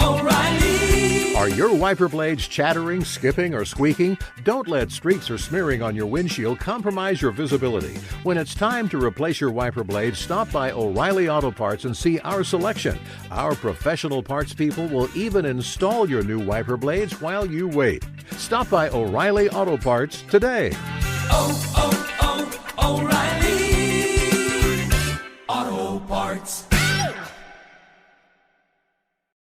O'Reilly. Are your wiper blades chattering, skipping, or squeaking? Don't let streaks or smearing on your windshield compromise your visibility. When it's time to replace your wiper blades, stop by O'Reilly Auto Parts and see our selection. Our professional parts people will even install your new wiper blades while you wait. Stop by O'Reilly Auto Parts today. O'Reilly Auto Parts.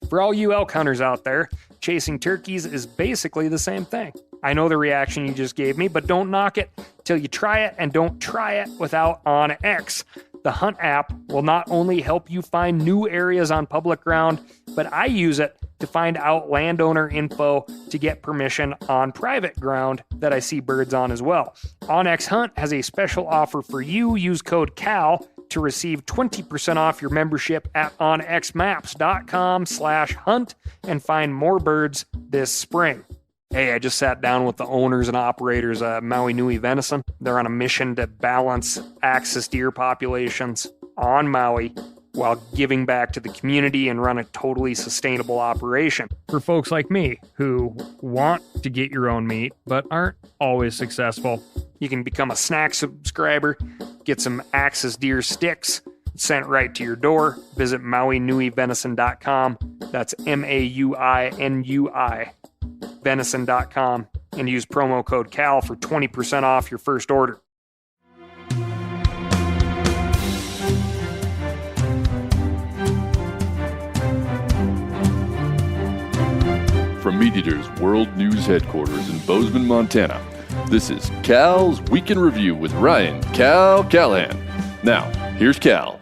For all you elk hunters out there, chasing turkeys is basically the same thing. I know the reaction you just gave me, but don't knock it till you try it, and don't try it without OnX. The Hunt app will not only help you find new areas on public ground, but I use it to find out landowner info to get permission on private ground that I see birds on as well. OnX Hunt has a special offer for you. Use code CAL to receive 20% off your membership at onxmaps.com/hunt and find more birds this spring. Hey, I just sat down with the owners and operators of Maui Nui Venison. They're on a mission to balance axis deer populations on Maui while giving back to the community and run a totally sustainable operation. For folks like me who want to get your own meat but aren't always successful, you can become a snack subscriber, get some axis deer sticks sent right to your door. Visit MauiNuiVenison.com. That's MAUINUI venison.com and use promo code CAL for 20% off your first order. From Meat Eater's World News Headquarters in Bozeman, Montana, this is Cal's Week in Review with Ryan Cal Callahan. Now, here's Cal.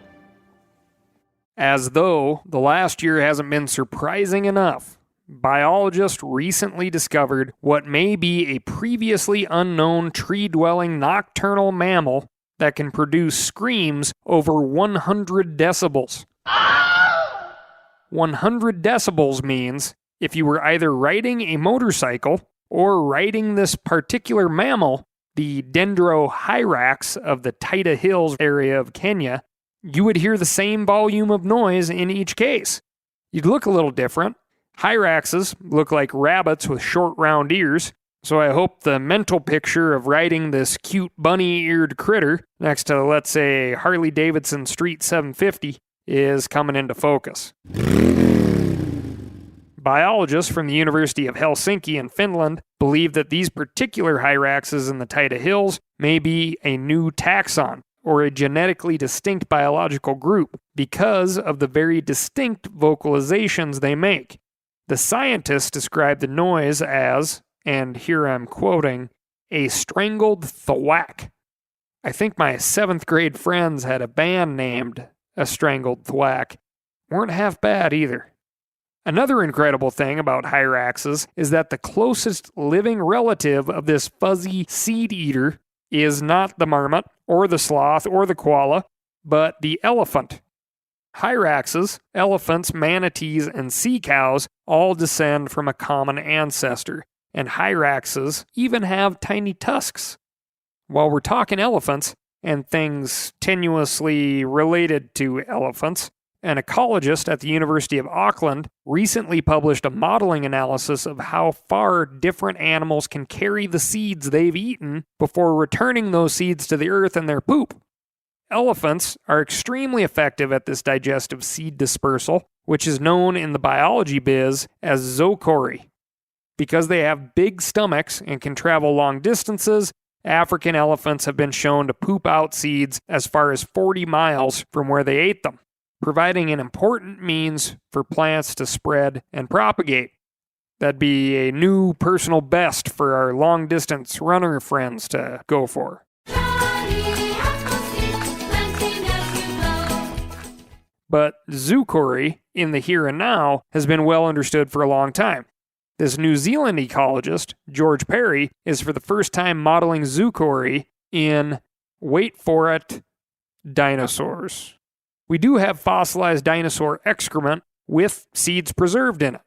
As though the last year hasn't been surprising enough, biologists recently discovered what may be a previously unknown tree-dwelling nocturnal mammal that can produce screams over 100 decibels. 100 decibels means if you were either riding a motorcycle or riding this particular mammal, the Dendrohyrax of the Taita Hills area of Kenya, you would hear the same volume of noise in each case. You'd look a little different. Hyraxes look like rabbits with short round ears, so I hope the mental picture of riding this cute bunny-eared critter next to, let's say, Harley-Davidson Street 750 is coming into focus. Biologists from the University of Helsinki in Finland believe that these particular hyraxes in the Taita Hills may be a new taxon, or a genetically distinct biological group, because of the very distinct vocalizations they make. The scientists describe the noise as, and here I'm quoting, a strangled thwack. I think my 7th grade friends had a band named A Strangled Thwack. Weren't half bad either. Another incredible thing about hyraxes is that the closest living relative of this fuzzy seed eater is not the marmot, or the sloth, or the koala, but the elephant. Hyraxes, elephants, manatees, and sea cows all descend from a common ancestor, and hyraxes even have tiny tusks. While we're talking elephants, and things tenuously related to elephants, an ecologist at the University of Auckland recently published a modeling analysis of how far different animals can carry the seeds they've eaten before returning those seeds to the earth in their poop. Elephants are extremely effective at this digestive seed dispersal, which is known in the biology biz as zoochory. Because they have big stomachs and can travel long distances, African elephants have been shown to poop out seeds as far as 40 miles from where they ate them, providing an important means for plants to spread and propagate. That'd be a new personal best for our long-distance runner friends to go for. But zoochory, in the here and now, has been well understood for a long time. This New Zealand ecologist, George Perry, is for the first time modeling zoochory in, wait for it, dinosaurs. We do have fossilized dinosaur excrement with seeds preserved in it.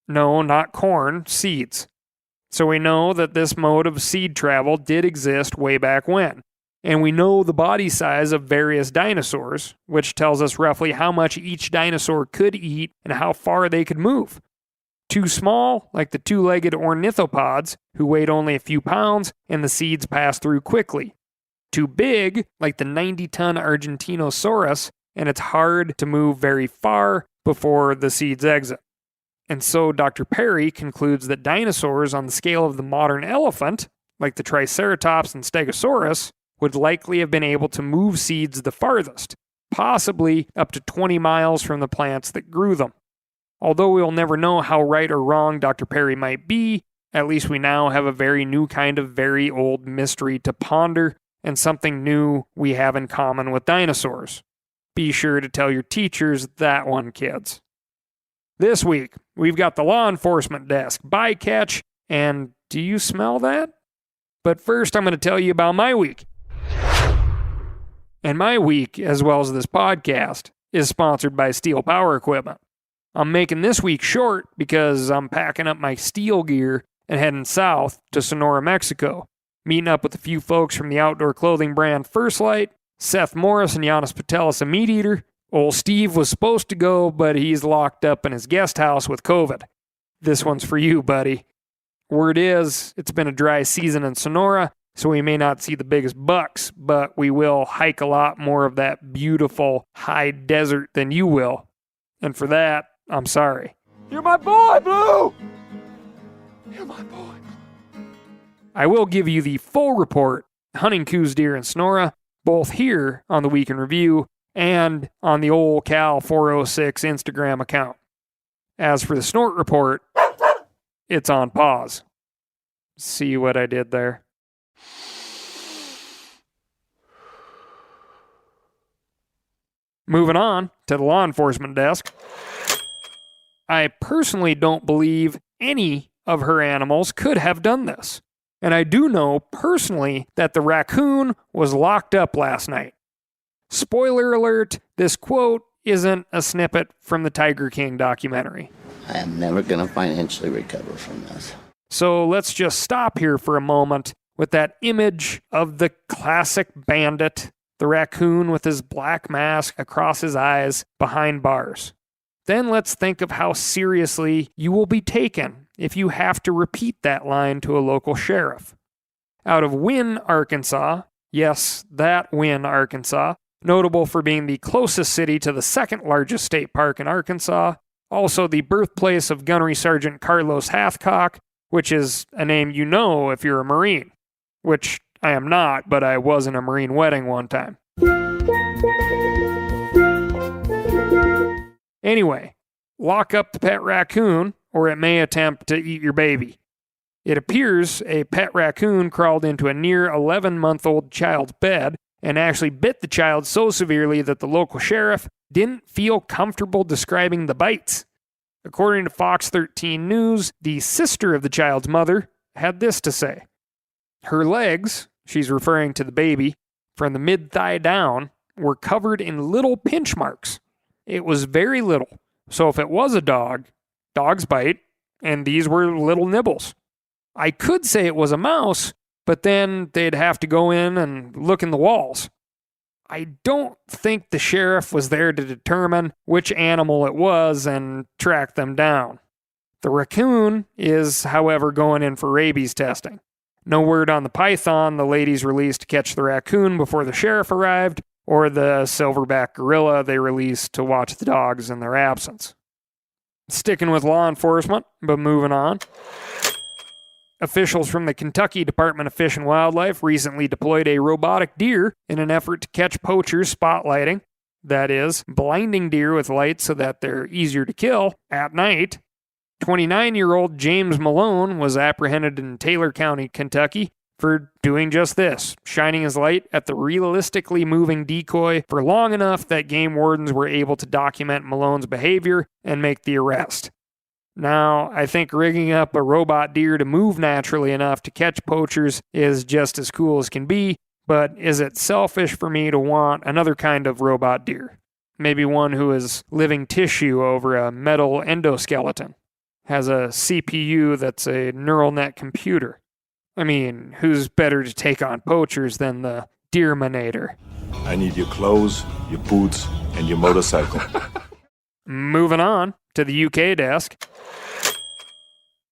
No, not corn, seeds. So we know that this mode of seed travel did exist way back when. And we know the body size of various dinosaurs, which tells us roughly how much each dinosaur could eat and how far they could move. Too small, like the two-legged ornithopods, who weighed only a few pounds and the seeds passed through quickly. Too big, like the 90-ton Argentinosaurus, and it's hard to move very far before the seeds exit. And so Dr. Perry concludes that dinosaurs on the scale of the modern elephant, like the Triceratops and Stegosaurus, would likely have been able to move seeds the farthest, possibly up to 20 miles from the plants that grew them. Although we'll never know how right or wrong Dr. Perry might be, at least we now have a very new kind of very old mystery to ponder and something new we have in common with dinosaurs. Be sure to tell your teachers that one, kids. This week, we've got the law enforcement desk, bycatch, and do you smell that? But first, I'm going to tell you about my week. And my week, as well as this podcast, is sponsored by Steel Power Equipment. I'm making this week short because I'm packing up my steel gear and heading south to Sonora, Mexico, meeting up with a few folks from the outdoor clothing brand First Light, Seth Morris and Giannis Patelis, a meat eater. Old Steve was supposed to go, but he's locked up in his guest house with COVID. This one's for you, buddy. Word is, it's been a dry season in Sonora, so we may not see the biggest bucks, but we will hike a lot more of that beautiful high desert than you will. And for that, I'm sorry. You're my boy, Blue! You're my boy. I will give you the full report, hunting Coues deer in Sonora, both here on the Week in Review and on the old Cal 406 Instagram account. As for the snort report, it's on pause. See what I did there? Moving on to the law enforcement desk. I personally don't believe any of her animals could have done this. And I do know personally that the raccoon was locked up last night. Spoiler alert, this quote isn't a snippet from the Tiger King documentary. I am never going to financially recover from this. So let's just stop here for a moment with that image of the classic bandit, the raccoon with his black mask across his eyes behind bars. Then let's think of how seriously you will be taken if you have to repeat that line to a local sheriff. Out of Wynne, Arkansas, yes, that Wynne, Arkansas, notable for being the closest city to the second largest state park in Arkansas, also the birthplace of Gunnery Sergeant Carlos Hathcock, which is a name you know if you're a Marine, which I am not, but I was in a Marine wedding one time. Anyway, lock up the pet raccoon, or it may attempt to eat your baby. It appears a pet raccoon crawled into a near 11-month-old child's bed and actually bit the child so severely that the local sheriff didn't feel comfortable describing the bites. According to Fox 13 News, the sister of the child's mother had this to say. Her legs, she's referring to the baby, from the mid-thigh down, were covered in little pinch marks. It was very little, so if it was a dog, dogs bite, and these were little nibbles. I could say it was a mouse, but then they'd have to go in and look in the walls. I don't think the sheriff was there to determine which animal it was and track them down. The raccoon is, however, going in for rabies testing. No word on the python the ladies released to catch the raccoon before the sheriff arrived, or the silverback gorilla they released to watch the dogs in their absence. Sticking with law enforcement, but moving on. Officials from the Kentucky Department of Fish and Wildlife recently deployed a robotic deer in an effort to catch poachers spotlighting, that is, blinding deer with lights so that they're easier to kill at night. 29-year-old James Malone was apprehended in Taylor County, Kentucky, for doing just this, shining his light at the realistically moving decoy for long enough that game wardens were able to document Malone's behavior and make the arrest. Now, I think rigging up a robot deer to move naturally enough to catch poachers is just as cool as can be, but is it selfish for me to want another kind of robot deer? Maybe one who is living tissue over a metal endoskeleton, has a CPU that's a neural net computer. I mean, who's better to take on poachers than the Deerminator. I need your clothes, your boots, and your motorcycle. Moving on to the UK desk.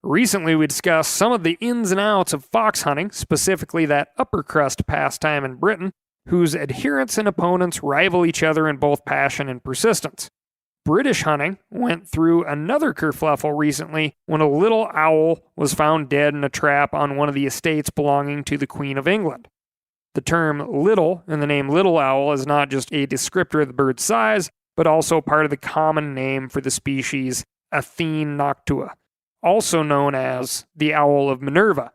Recently, we discussed some of the ins and outs of fox hunting, specifically that upper crust pastime in Britain, whose adherents and opponents rival each other in both passion and persistence. British hunting went through another kerfluffle recently when a little owl was found dead in a trap on one of the estates belonging to the Queen of England. The term little in the name little owl is not just a descriptor of the bird's size, but also part of the common name for the species Athene noctua, also known as the owl of Minerva.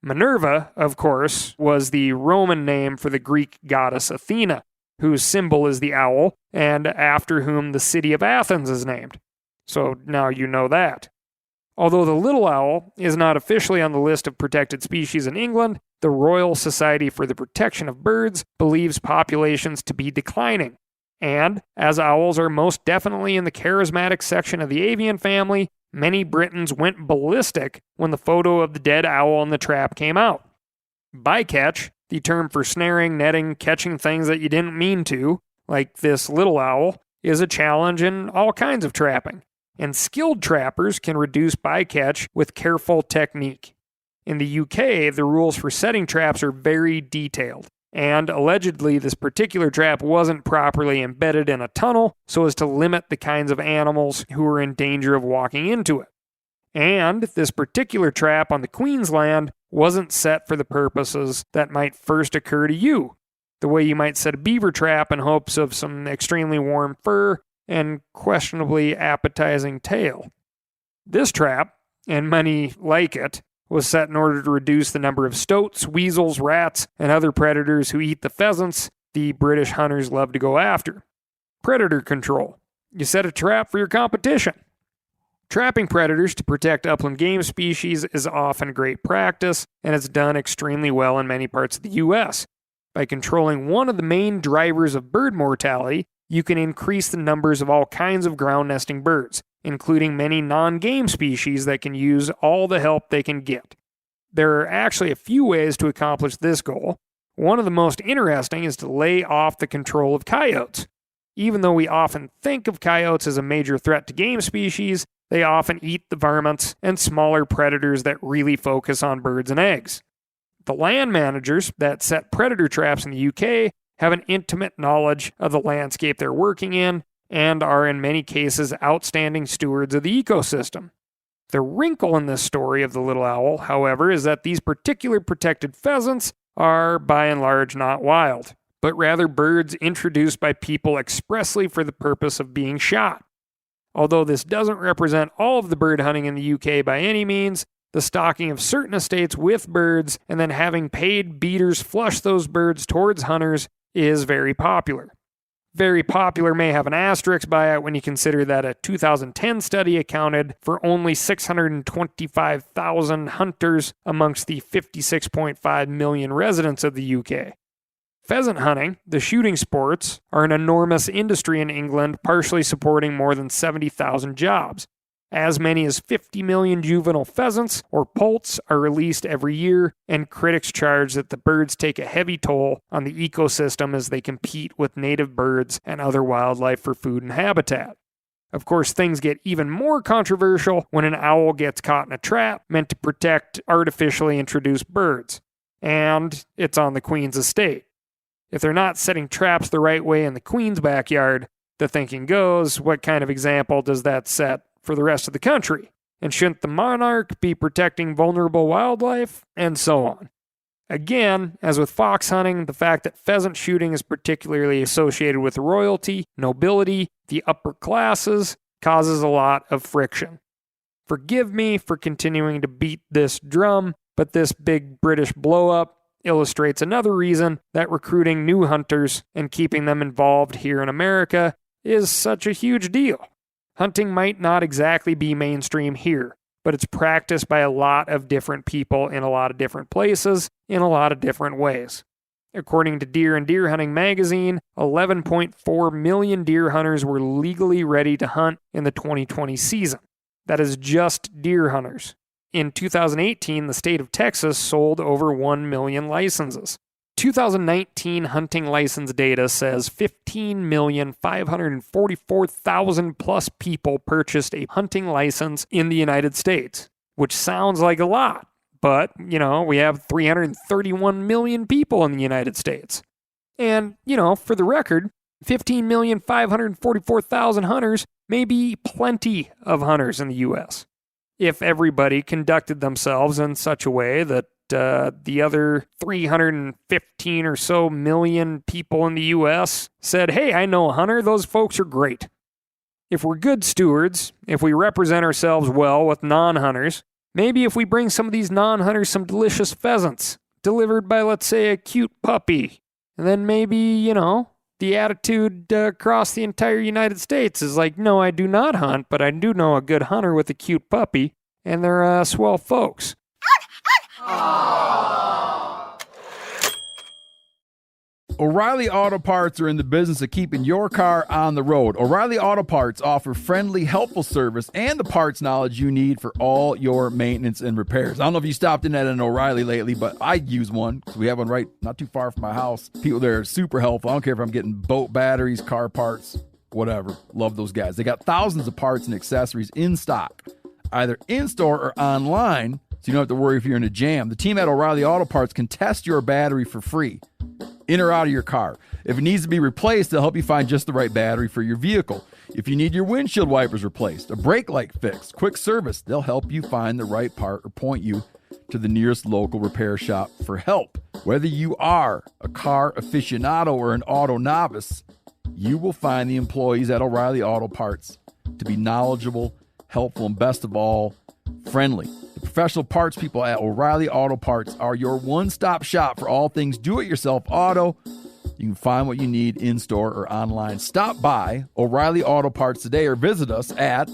Minerva, of course, was the Roman name for the Greek goddess Athena, whose symbol is the owl, and after whom the city of Athens is named. So now you know that. Although the little owl is not officially on the list of protected species in England, the Royal Society for the Protection of Birds believes populations to be declining. And, as owls are most definitely in the charismatic section of the avian family, many Britons went ballistic when the photo of the dead owl in the trap came out. Bycatch, the term for snaring, netting, catching things that you didn't mean to, like this little owl, is a challenge in all kinds of trapping, and skilled trappers can reduce bycatch with careful technique. In the UK, the rules for setting traps are very detailed, and allegedly this particular trap wasn't properly embedded in a tunnel so as to limit the kinds of animals who were in danger of walking into it. And this particular trap on the Queen's land wasn't set for the purposes that might first occur to you, the way you might set a beaver trap in hopes of some extremely warm fur and questionably appetizing tail. This trap, and many like it, was set in order to reduce the number of stoats, weasels, rats, and other predators who eat the pheasants the British hunters love to go after. Predator control. You set a trap for your competition. Trapping predators to protect upland game species is often great practice, and it's done extremely well in many parts of the U.S. By controlling one of the main drivers of bird mortality, you can increase the numbers of all kinds of ground nesting birds, including many non-game species that can use all the help they can get. There are actually a few ways to accomplish this goal. One of the most interesting is to lay off the control of coyotes. Even though we often think of coyotes as a major threat to game species, they often eat the varmints and smaller predators that really focus on birds and eggs. The land managers that set predator traps in the UK have an intimate knowledge of the landscape they're working in and are in many cases outstanding stewards of the ecosystem. The wrinkle in this story of the little owl, however, is that these particular protected pheasants are by and large not wild, but rather birds introduced by people expressly for the purpose of being shot. Although this doesn't represent all of the bird hunting in the UK by any means, the stalking of certain estates with birds and then having paid beaters flush those birds towards hunters is very popular. Very popular may have an asterisk by it when you consider that a 2010 study accounted for only 625,000 hunters amongst the 56.5 million residents of the UK. Pheasant hunting, the shooting sports, are an enormous industry in England, partially supporting more than 70,000 jobs. As many as 50 million juvenile pheasants, or poults, are released every year, and critics charge that the birds take a heavy toll on the ecosystem as they compete with native birds and other wildlife for food and habitat. Of course, things get even more controversial when an owl gets caught in a trap meant to protect artificially introduced birds, and it's on the Queen's estate. If they're not setting traps the right way in the Queen's backyard, the thinking goes, what kind of example does that set for the rest of the country? And shouldn't the monarch be protecting vulnerable wildlife? And so on. Again, as with fox hunting, the fact that pheasant shooting is particularly associated with royalty, nobility, the upper classes, causes a lot of friction. Forgive me for continuing to beat this drum, but this big British blow-up illustrates another reason that recruiting new hunters and keeping them involved here in America is such a huge deal. Hunting might not exactly be mainstream here, but it's practiced by a lot of different people in a lot of different places in a lot of different ways. According to Deer and Deer Hunting magazine, 11.4 million deer hunters were legally ready to hunt in the 2020 season. That is just deer hunters. In 2018, the state of Texas sold over 1 million licenses. 2019 hunting license data says 15,544,000 plus people purchased a hunting license in the United States, which sounds like a lot. But, we have 331 million people in the United States. And, for the record, 15,544,000 hunters may be plenty of hunters in the U.S. if everybody conducted themselves in such a way that the other 315 or so million people in the U.S. said, hey, I know a hunter, those folks are great. If we're good stewards, if we represent ourselves well with non-hunters, maybe if we bring some of these non-hunters some delicious pheasants delivered by, let's say, a cute puppy, and then maybe, the attitude across the entire United States is like, no, I do not hunt, but I do know a good hunter with a cute puppy, and they're swell folks. O'Reilly Auto Parts are in the business of keeping your car on the road. O'Reilly Auto Parts offer friendly, helpful service and the parts knowledge you need for all your maintenance and repairs. I don't know if you stopped in at an O'Reilly lately, but I use one because we have one right not too far from my house. People there are super helpful. I don't care if I'm getting boat batteries, car parts, whatever. Love those guys. They got thousands of parts and accessories in stock, either in-store or online, so you don't have to worry if you're in a jam. The team at O'Reilly Auto Parts can test your battery for free, in or out of your car. If it needs to be replaced, they'll help you find just the right battery for your vehicle. If you need your windshield wipers replaced, a brake light fixed, quick service, they'll help you find the right part or point you to the nearest local repair shop for help. Whether you are a car aficionado or an auto novice, you will find the employees at O'Reilly Auto Parts to be knowledgeable, helpful, and best of all, friendly. The professional parts people at O'Reilly Auto Parts are your one-stop shop for all things do-it-yourself auto. You can find what you need in-store or online. Stop by O'Reilly Auto Parts today or visit us at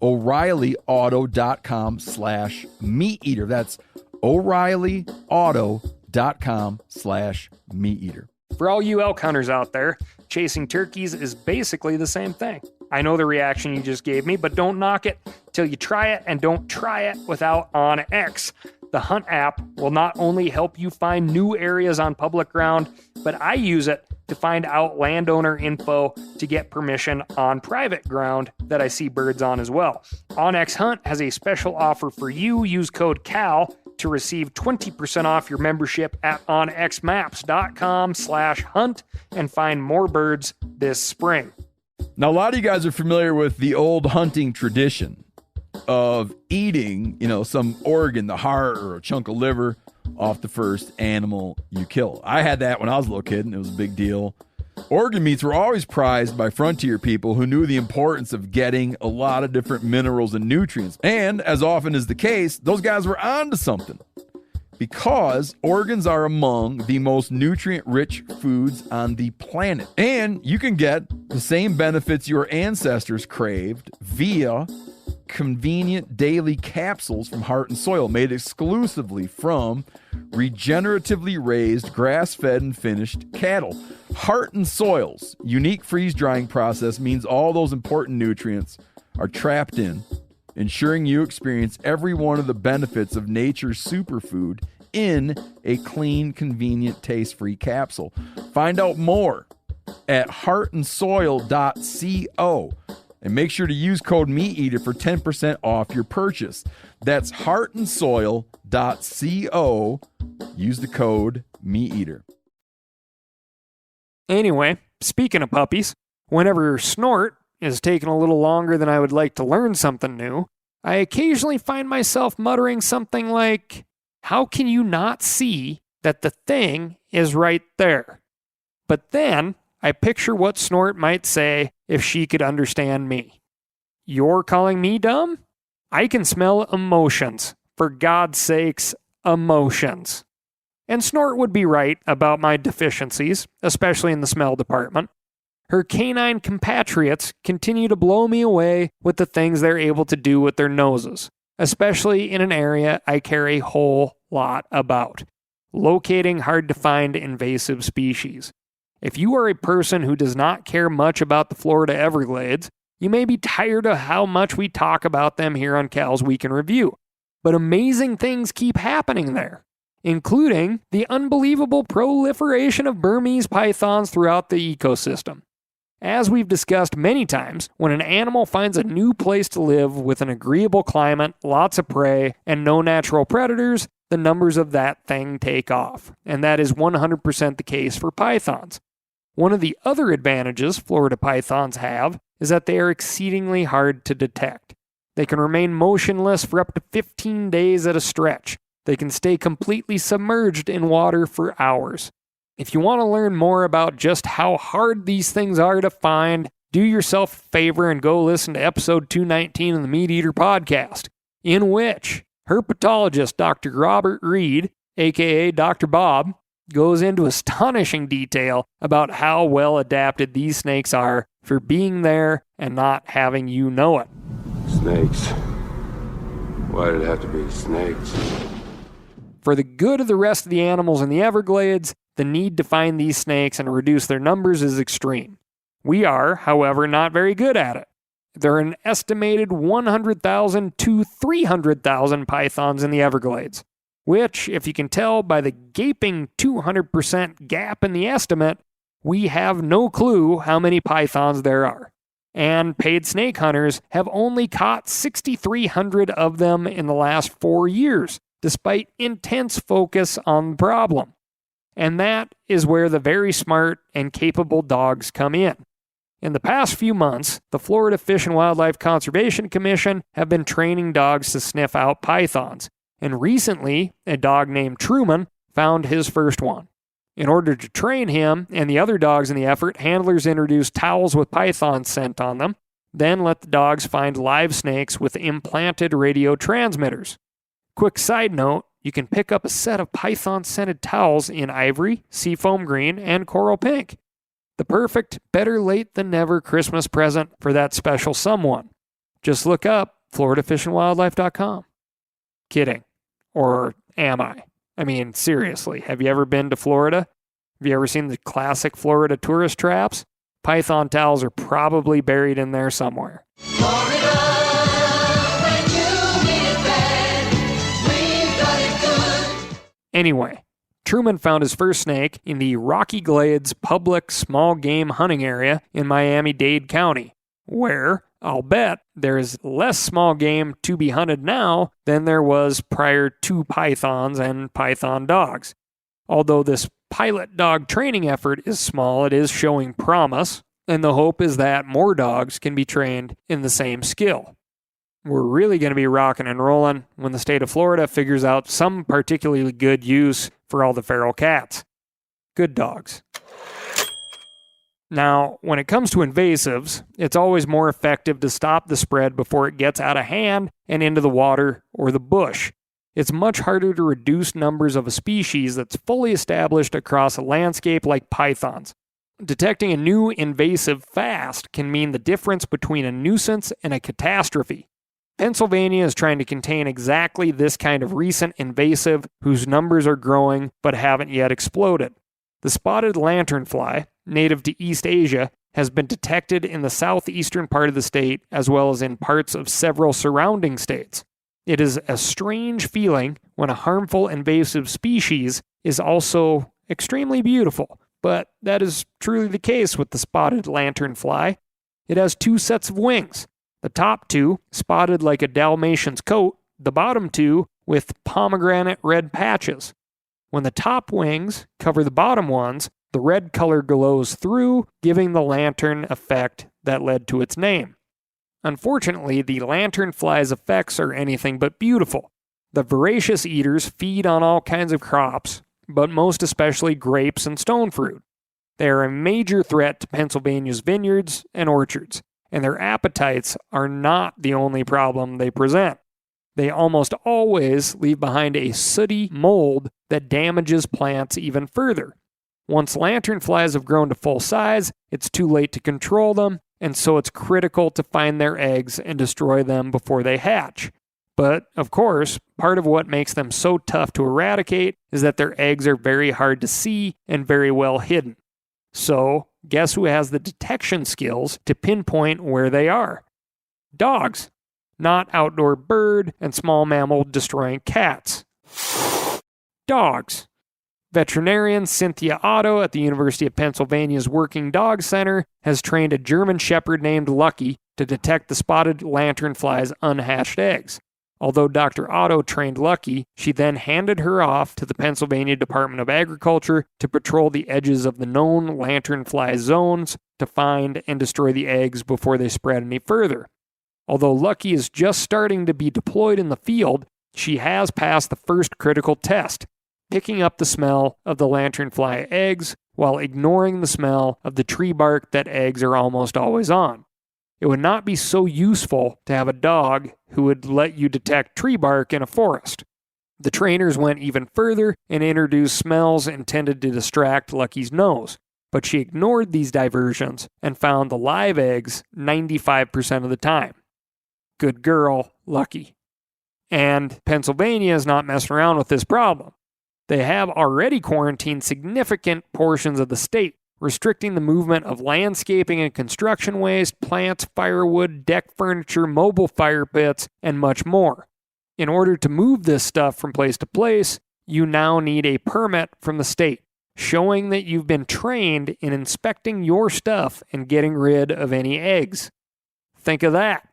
O'ReillyAuto.com/meateater. That's O'ReillyAuto.com/meateater. For all you elk hunters out there, chasing turkeys is basically the same thing. I know the reaction you just gave me, but don't knock it till you try it, and don't try it without OnX. The Hunt app will not only help you find new areas on public ground, but I use it to find out landowner info to get permission on private ground that I see birds on as well. OnX Hunt has a special offer for you. Use code CAL to receive 20% off your membership at onxmaps.com/hunt and find more birds this spring. Now, a lot of you guys are familiar with the old hunting tradition of eating, some organ, the heart or a chunk of liver off the first animal you kill. I had that when I was a little kid, and it was a big deal. Organ meats were always prized by frontier people who knew the importance of getting a lot of different minerals and nutrients. And as often is the case, those guys were onto something, because organs are among the most nutrient-rich foods on the planet. And you can get the same benefits your ancestors craved via convenient daily capsules from Heart and Soil, made exclusively from regeneratively raised, grass-fed, and finished cattle. Heart and Soil's unique freeze-drying process means all those important nutrients are trapped in, ensuring you experience every one of the benefits of nature's superfood in a clean, convenient, taste-free capsule. Find out more at heartandsoil.co. And make sure to use code MeatEater for 10% off your purchase. That's heartandsoil.co. Use the code MeatEater. Anyway, speaking of puppies, whenever Snort is taking a little longer than I would like to learn something new, I occasionally find myself muttering something like, how can you not see that the thing is right there? But then I picture what Snort might say if she could understand me. You're calling me dumb? I can smell emotions. For God's sakes, emotions. And Snort would be right about my deficiencies, especially in the smell department. Her canine compatriots continue to blow me away with the things they're able to do with their noses, especially in an area I care a whole lot about: locating hard-to-find invasive species. If you are a person who does not care much about the Florida Everglades, you may be tired of how much we talk about them here on Cal's Week in Review. But amazing things keep happening there. including the unbelievable proliferation of Burmese pythons throughout the ecosystem. As we've discussed many times, when an animal finds a new place to live with an agreeable climate, lots of prey, and no natural predators, the numbers of that thing take off. And that is 100% the case for pythons. One of the other advantages Florida pythons have is that they are exceedingly hard to detect. They can remain motionless for up to 15 days at a stretch. They can stay completely submerged in water for hours. If you want to learn more about just how hard these things are to find, do yourself a favor and go listen to episode 219 of the Meat Eater podcast, in which herpetologist Dr. Robert Reed, aka Dr. Bob, goes into astonishing detail about how well adapted these snakes are for being there and not having you know it. Snakes. Why did it have to be snakes? For the good of the rest of the animals in the Everglades, the need to find these snakes and reduce their numbers is extreme. We are, however, not very good at it. There are an estimated 100,000 to 300,000 pythons in the Everglades, which, if you can tell by the gaping 200% gap in the estimate, we have no clue how many pythons there are. And paid snake hunters have only caught 6,300 of them in the last 4 years, despite intense focus on the problem. And that is where the very smart and capable dogs come in. In the past few months, the Florida Fish and Wildlife Conservation Commission have been training dogs to sniff out pythons, and recently, a dog named Truman found his first one. In order to train him and the other dogs in the effort, handlers introduced towels with python scent on them, then let the dogs find live snakes with implanted radio transmitters. Quick side note, you can pick up a set of python-scented towels in ivory, seafoam green, and coral pink. The perfect better late than never Christmas present for that special someone. Just look up floridafishandwildlife.com. Kidding. Or am I? I mean, seriously, have you ever been to Florida? Have you ever seen the classic Florida tourist traps? Python towels are probably buried in there somewhere. Anyway, Truman found his first snake in the Rocky Glades public small game hunting area in Miami-Dade County, where, I'll bet, there is less small game to be hunted now than there was prior to pythons and python dogs. Although this pilot dog training effort is small, it is showing promise, and the hope is that more dogs can be trained in the same skill. We're really going to be rocking and rolling when the state of Florida figures out some particularly good use for all the feral cats. Good dogs. Now, when it comes to invasives, it's always more effective to stop the spread before it gets out of hand and into the water or the bush. It's much harder to reduce numbers of a species that's fully established across a landscape like pythons. Detecting a new invasive fast can mean the difference between a nuisance and a catastrophe. Pennsylvania is trying to contain exactly this kind of recent invasive whose numbers are growing but haven't yet exploded. The spotted lanternfly, native to East Asia, has been detected in the southeastern part of the state as well as in parts of several surrounding states. It is a strange feeling when a harmful invasive species is also extremely beautiful, but that is truly the case with the spotted lanternfly. It has 2 sets of wings. The top 2 spotted like a Dalmatian's coat, the bottom 2 with pomegranate red patches. When the top wings cover the bottom ones, the red color glows through, giving the lantern effect that led to its name. Unfortunately, the lanternfly's effects are anything but beautiful. The voracious eaters feed on all kinds of crops, but most especially grapes and stone fruit. They are a major threat to Pennsylvania's vineyards and orchards, and their appetites are not the only problem they present. They almost always leave behind a sooty mold that damages plants even further. Once lanternflies have grown to full size, it's too late to control them, and so it's critical to find their eggs and destroy them before they hatch. But, of course, part of what makes them so tough to eradicate is that their eggs are very hard to see and very well hidden. So, guess who has the detection skills to pinpoint where they are? Dogs, not outdoor bird and small mammal destroying cats. dogs. Veterinarian Cynthia Otto at the University of Pennsylvania's Working Dog Center has trained a German Shepherd named Lucky to detect the spotted lanternfly's unhatched eggs. Although Dr. Otto trained Lucky, she then handed her off to the Pennsylvania Department of Agriculture to patrol the edges of the known lanternfly zones to find and destroy the eggs before they spread any further. Although Lucky is just starting to be deployed in the field, she has passed the first critical test, picking up the smell of the lanternfly eggs while ignoring the smell of the tree bark that eggs are almost always on. It would not be so useful to have a dog who would let you detect tree bark in a forest. The trainers went even further and introduced smells intended to distract Lucky's nose, but she ignored these diversions and found the live eggs 95% of the time. Good girl, Lucky. And Pennsylvania is not messing around with this problem. They have already quarantined significant portions of the state, restricting the movement of landscaping and construction waste, plants, firewood, deck furniture, mobile fire pits, and much more. In order to move this stuff from place to place, you now need a permit from the state, showing that you've been trained in inspecting your stuff and getting rid of any eggs. Think of that.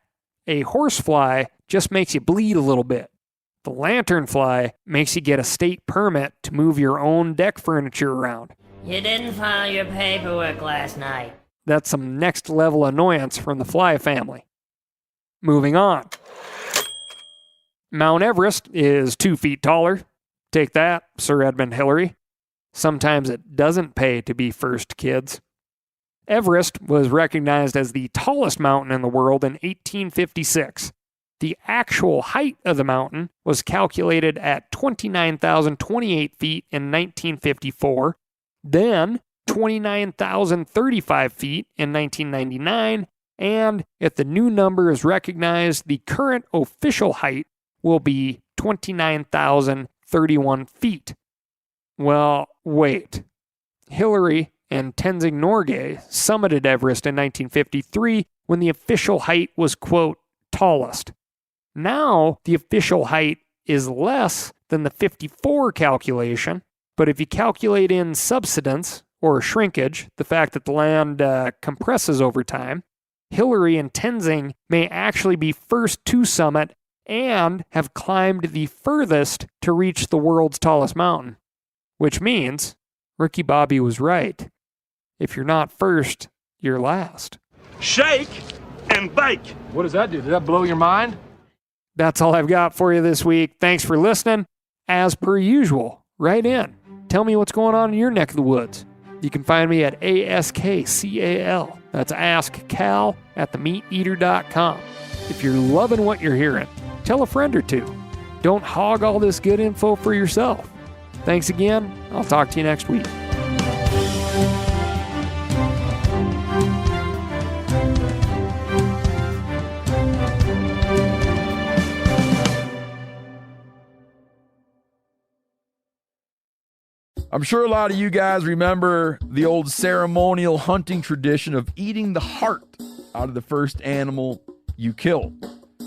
A horsefly just makes you bleed a little bit. The lanternfly makes you get a state permit to move your own deck furniture around. You didn't file your paperwork last night. That's some next level annoyance from the fly family. Moving on. Mount Everest is 2 feet taller. Take that, Sir Edmund Hillary. Sometimes it doesn't pay to be first, kids. Everest was recognized as the tallest mountain in the world in 1856. The actual height of the mountain was calculated at 29,028 feet in 1954, then 29,035 feet in 1999, and if the new number is recognized, the current official height will be 29,031 feet. Well, wait. Hillary and Tenzing Norgay summited Everest in 1953 when the official height was, quote, tallest. Now, the official height is less than the 54 calculation, but if you calculate in subsidence, or shrinkage, the fact that the land compresses over time, Hillary and Tenzing may actually be first to summit and have climbed the furthest to reach the world's tallest mountain. Which means, Ricky Bobby was right. If you're not first, you're last. Shake and bake. What does that do? Does that blow your mind? That's all I've got for you this week. Thanks for listening. As per usual, write in. Tell me what's going on in your neck of the woods. You can find me at ASKCAL. That's AskCal at themeateater.com. If you're loving what you're hearing, tell a friend or two. Don't hog all this good info for yourself. Thanks again. I'll talk to you next week. I'm sure a lot of you guys remember the old ceremonial hunting tradition of eating the heart out of the first animal you kill.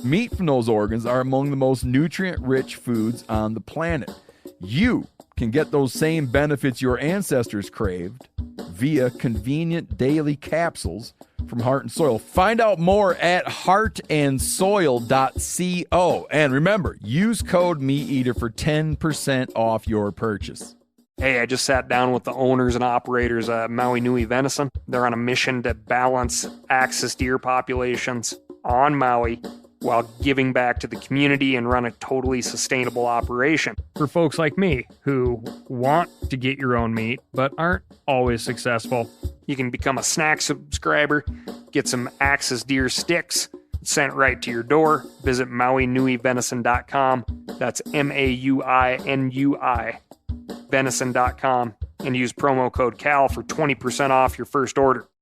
Meat from those organs are among the most nutrient-rich foods on the planet. You can get those same benefits your ancestors craved via convenient daily capsules from Heart and Soil. Find out more at heartandsoil.co. And remember, use code MeatEater for 10% off your purchase. Hey, I just sat down with the owners and operators of Maui Nui Venison. They're on a mission to balance axis deer populations on Maui while giving back to the community and run a totally sustainable operation. For folks like me who want to get your own meat but aren't always successful, you can become a snack subscriber, get some axis deer sticks sent right to your door. Visit MauiNuiVenison.com. That's MAUINUI. venison.com and use promo code CAL for 20% off your first order.